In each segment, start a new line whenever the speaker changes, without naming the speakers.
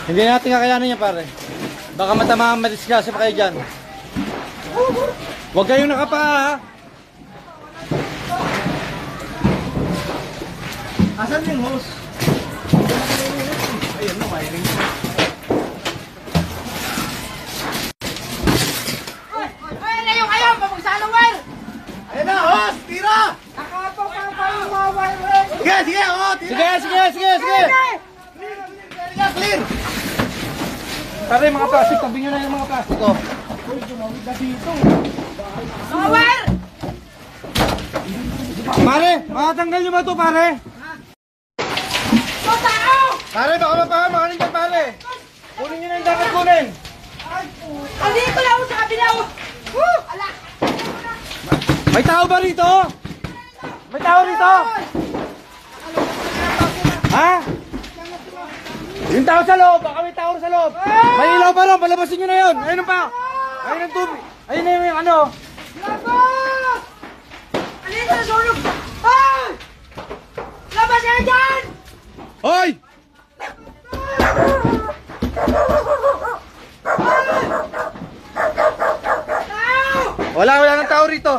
Hindi natin kakayanin yan, pare. Baka matamaang madisgrasya pa kayo dyan. Huwag kayong nakapa, ha? Asan yung hose? Ayun na, wiring.
Ay, layo kayo! Papagsalo, wire!
Ayun na, hose! Tira!
Nakapapapalo mga wire!
Sige, sige, oh! Tira! Sige! Clear! Pare, mga plastic. Tabi nyo na yung mga plastic, oh.
Mga wire!
Pare, makatanggal nyo ba ito, pare?
Mga tao!
Pare, baka mapahamakalin ka, pare. Kunin nyo na yung dapat kunin.
Andito lang ako sa kabila! Ala!
May tao ba rito? May tao rito? Ha? Yung tao sa loob, baka may tao sa loob. May ilaw pa ron, palabasin nyo na yun. Ayun pa. Ayun ang tubig. Ayun na yung ano.
Labas! Andito na sunog! Ay! Labas kayo dyan!
Hoy! Wala nang tao rito.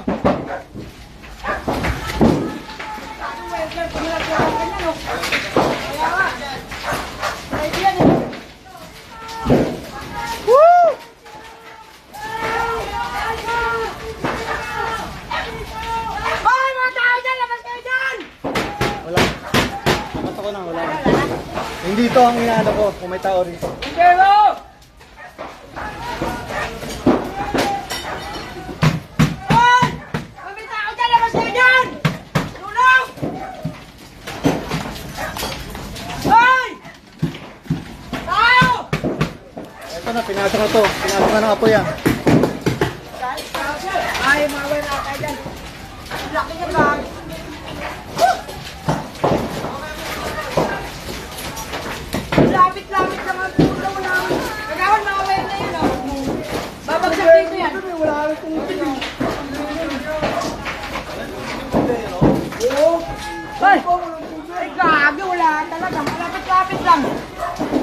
Hindi ito ang inaano ko kung may tao rito.
Pero! Hoy! May tao dyan! Labas kayo dyan! Tulong! Hoy! Tao!
Ito na, pinasok na to. Pinasok na ng apoy yan.
Ay, mga wala kayo dyan. Laki ka ba? Lapit-lapit naman po na wala. Kagawan mga wala na yun, oh. Babagsak dito yan.
Wala kami kung
Ay! Ay, gabi, wala talaga. Malapit-lapit lang.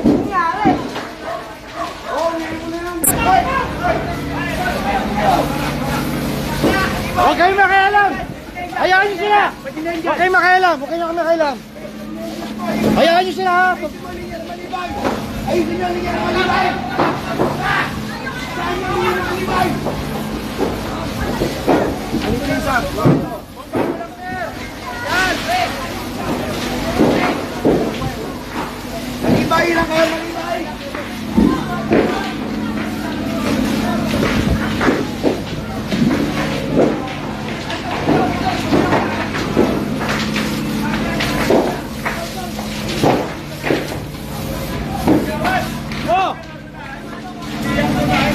Nangyari.
Huwag kayong makialam! Hayaan nyo sila! Huwag kayong makialam! Huwag kayong makialam! Hayaan nyo sila, ha!
Ayusin nyo, ligyan ang malibay! Saan nyo ligyan ang malibay? Ano ko yung sab? Yan! Malibay lang kayo, malibay!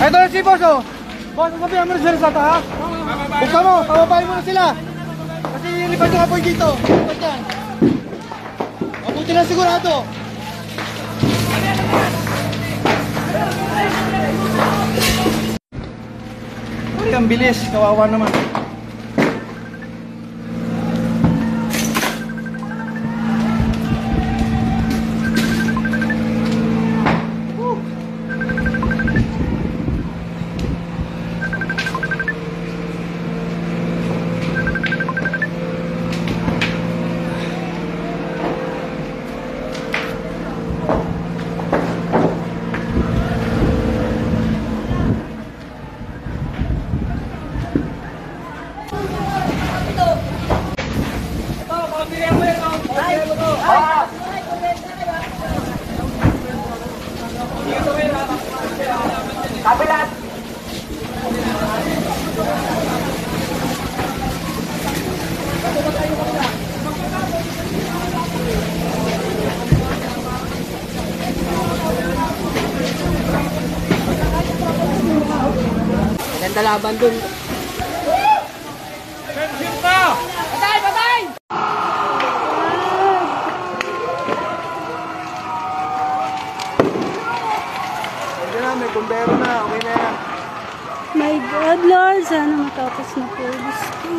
Ito na si boss, oh! Boss, sabihan mo na sila sa ata, ha? Buksan mo, pababayin mo na sila! Kasi lipad yung apoy dito! Lipad yan! Mabuti lang sigurado! Ay, ang bilis! Kawawa naman!
Kapilat! Ganda laban dun.
Pension ka!
Patay! Patay!
May kumbero na, okay na yan.
My God, Lord, sana matapos na po. Diyos ko.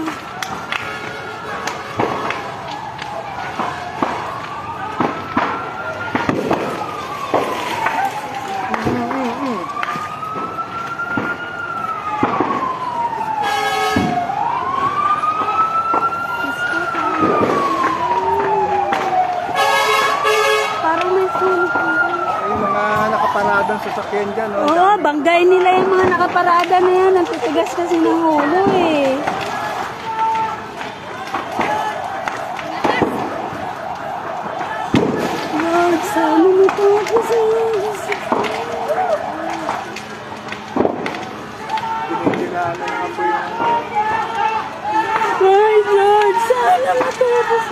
nakaparadang sasakyan dyan. Oh.
Oo, banggay nila yung mga nakaparada na yan. Ang titigas kasi ng ulo eh. Lord, sana matapos
Pinigilala nga po yung...
Lord, sana matapos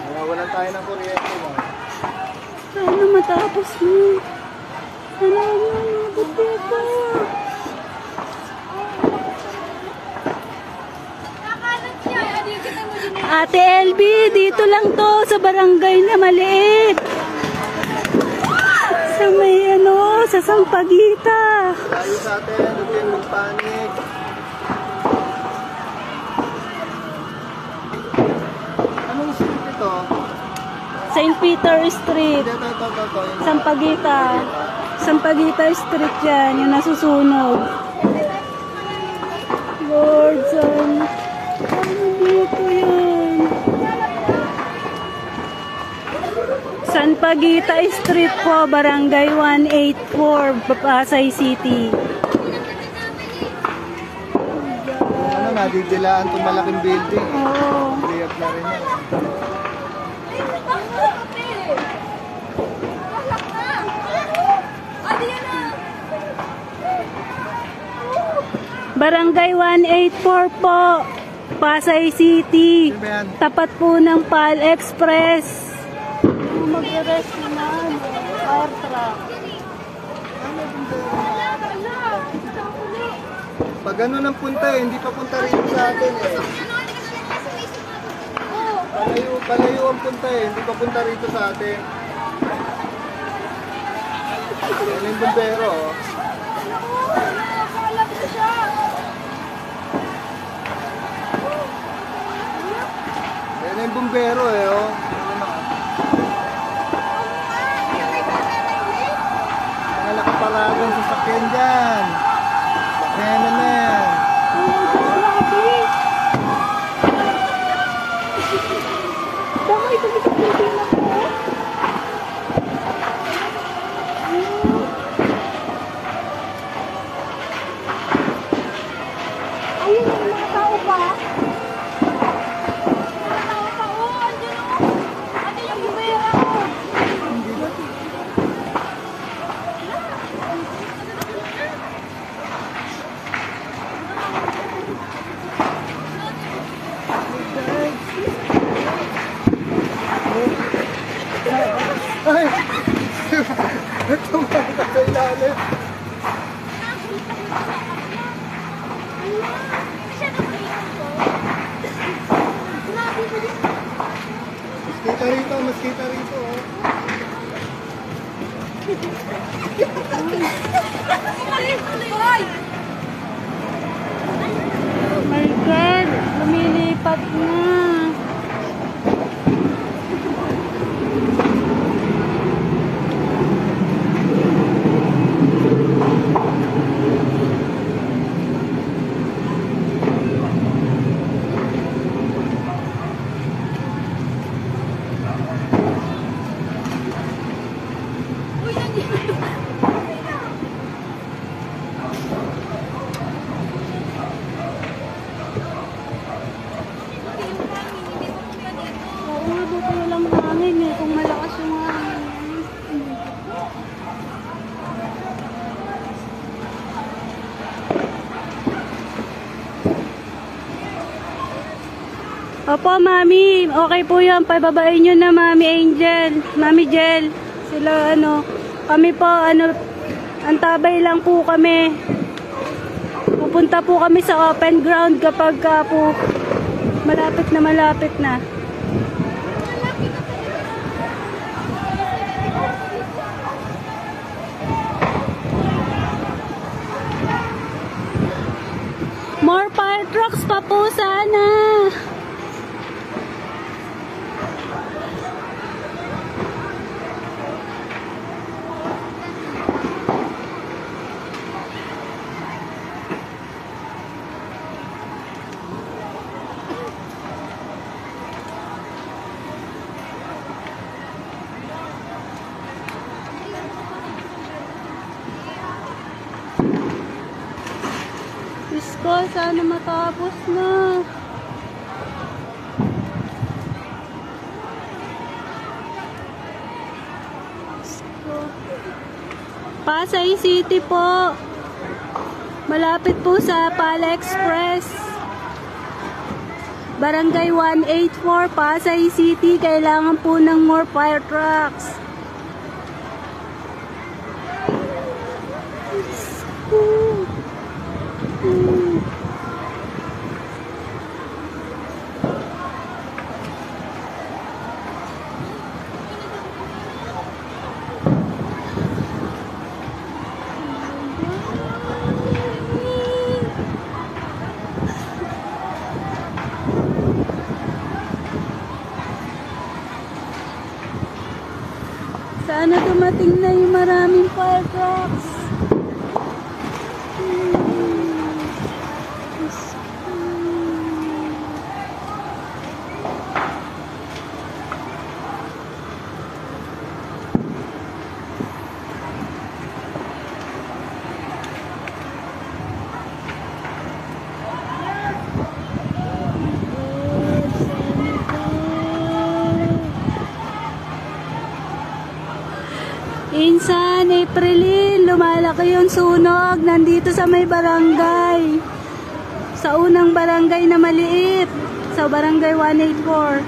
Nawawalan tayo ng kuryente mo.
Sana matapos mo. Sana matapos dito. Ate LB, dito lang to sa barangay na maliit. Sa may ano, sa Sampaguita.
Tayo sa atin, huwag kayong magpanik. Anong street ito?
St. Peter Street,
Ito. Yung
Sampaguita. Sampaguita Street yan, yung nasusunog. Lord, sana dito yan. Sampaguita Street po, Barangay 184, Pasay City.
ano, nadidilaan itong malaking building.
Oo.
Liyak na rin yan.
Barangay 184 po, Pasay City.
Ano ba yan?
Tapat po ng Pal Express. Mag-rest naman. Fire truck.
Pag ano nang punta eh, hindi pa punta rito sa atin eh. Palayo ang punta eh, hindi pa punta rito sa atin. Yan yung bumbero oh. Yan yung bumbero eh oh. Mga nakaparagang sasakyan dyan. Sakyan na yan.
Bakit ito sa Pilipinas po? Ayun, yung mga tao pa. Mga tao pa, oh, andyan o. Ano yung gibera ko?
Ay! Tumakas sa ilalim. Mas kita rito oh.
My God, lumilipat na. Buti lang hangin eh, kung malakas yung hangin. Opo, Mami. Okay po yan. Pababain nyo na, Mami Angel. Mami Jel. Sila, kami po, antabay lang po kami. Pupunta po kami sa open ground kapag po malapit na. More fire trucks pa po sana. Diyos ko, sana matapos na. Diyos ko. Pasay City po. Malapit po sa Pala Express. Barangay 184, Pasay City. Kailangan po ng more fire trucks. Sana dumating na yung maraming fire trucks. Insan, Aprilin, lumalaki yung sunog nandito sa may barangay. Sa unang barangay na maliit, sa barangay 184.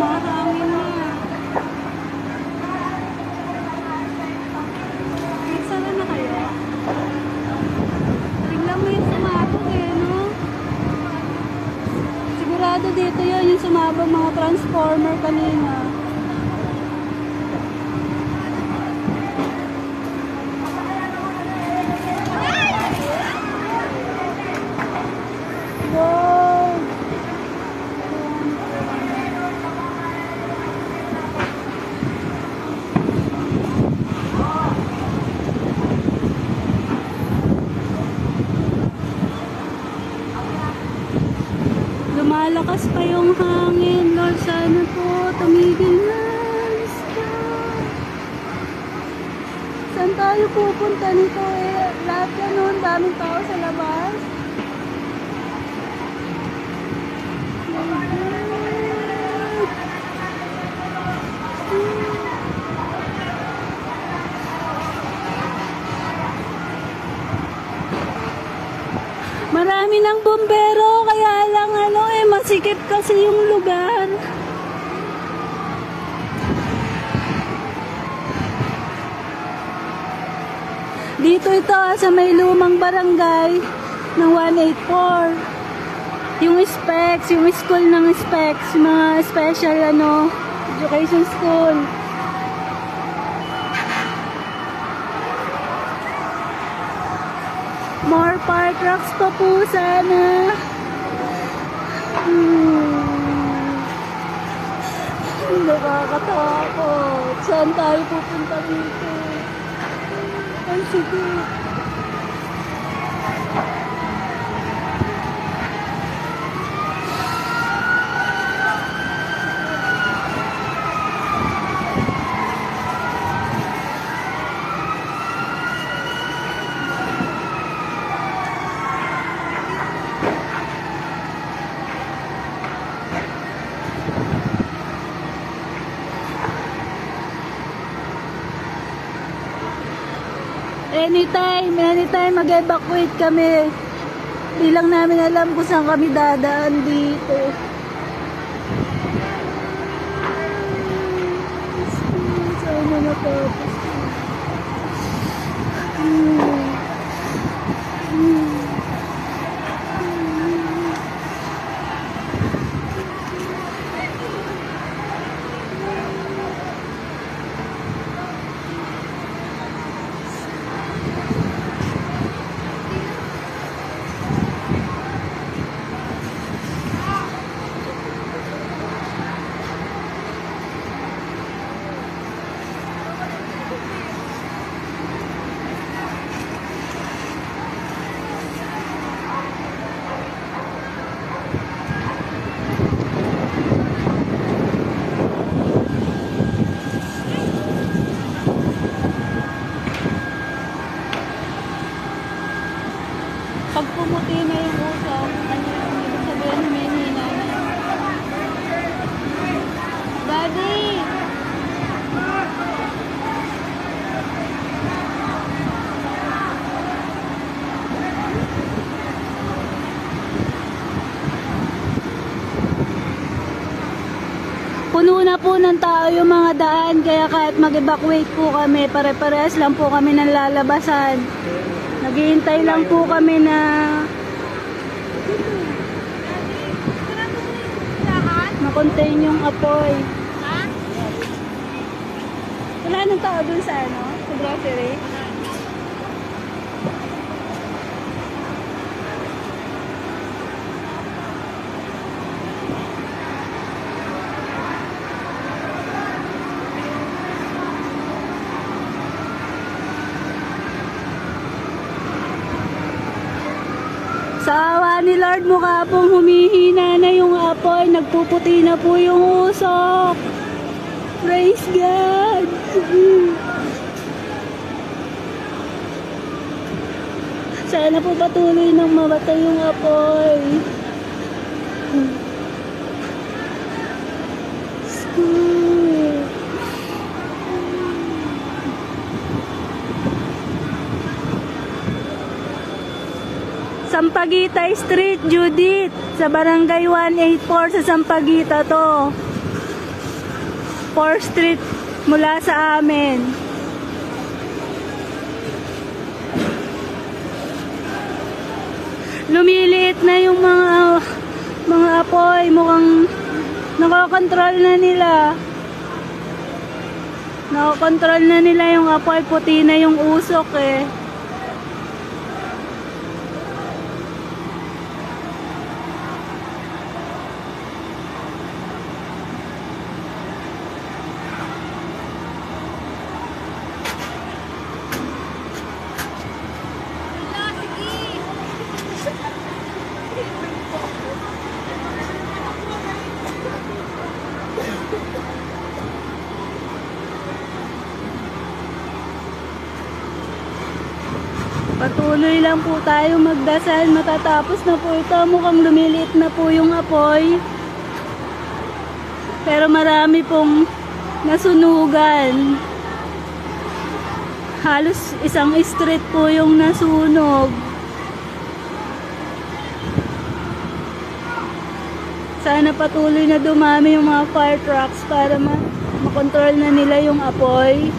Marami na. Nagsara na kayo? Tingnan mo yung sumabog eh, no? Sigurado dito yun yung sumabog mga transformer kanina. Wow! Lumalakas pa yung hangin. Lord, sana po tumigil na. Diyos ko. Saan tayo pupunta nito eh? Lahat ganun, daming tao sa labas. Marami ng bombero, kaya lang masikip kasi yung lugar. Dito ito sa may lumang barangay ng 184. Yung specs, yung school ng specs, mga special education school. More fire trucks pa po sana. Nakakatakot. Saan tayo pupunta dito? Ay, sige. Anytime mag-evacuate kami. Di lang namin alam kung saan kami dadaan dito. Sana natapos. Puno na po ng tao yung mga daan, kaya kahit mag-evacuate po kami, pare-pares lang po kami ng lalabasan. Naghihintay lang po kami na makontain yung apoy. Wala nang tao dun sa sa grocery. Sa awa ni Lord, mukha pong humihina na yung apoy. Nagpuputi na po yung usok. Praise God! Sana po patuloy nang mamatay yung apoy. Sampaguita Street, Judith, sa Barangay 184 sa Sampaguita to. 4th Street mula sa amin. Lumiliit na yung mga apoy, mukhang nakokontrol na nila. Nakokontrol na nila yung apoy, puti na yung usok eh. Patuloy lang po tayo magdasal, matatapos na po ito. Mukhang lumiliit na po yung apoy. Pero marami pong nasunugan. Halos isang street po yung nasunog. Sana patuloy na dumami yung mga fire trucks para makontrol na nila yung apoy.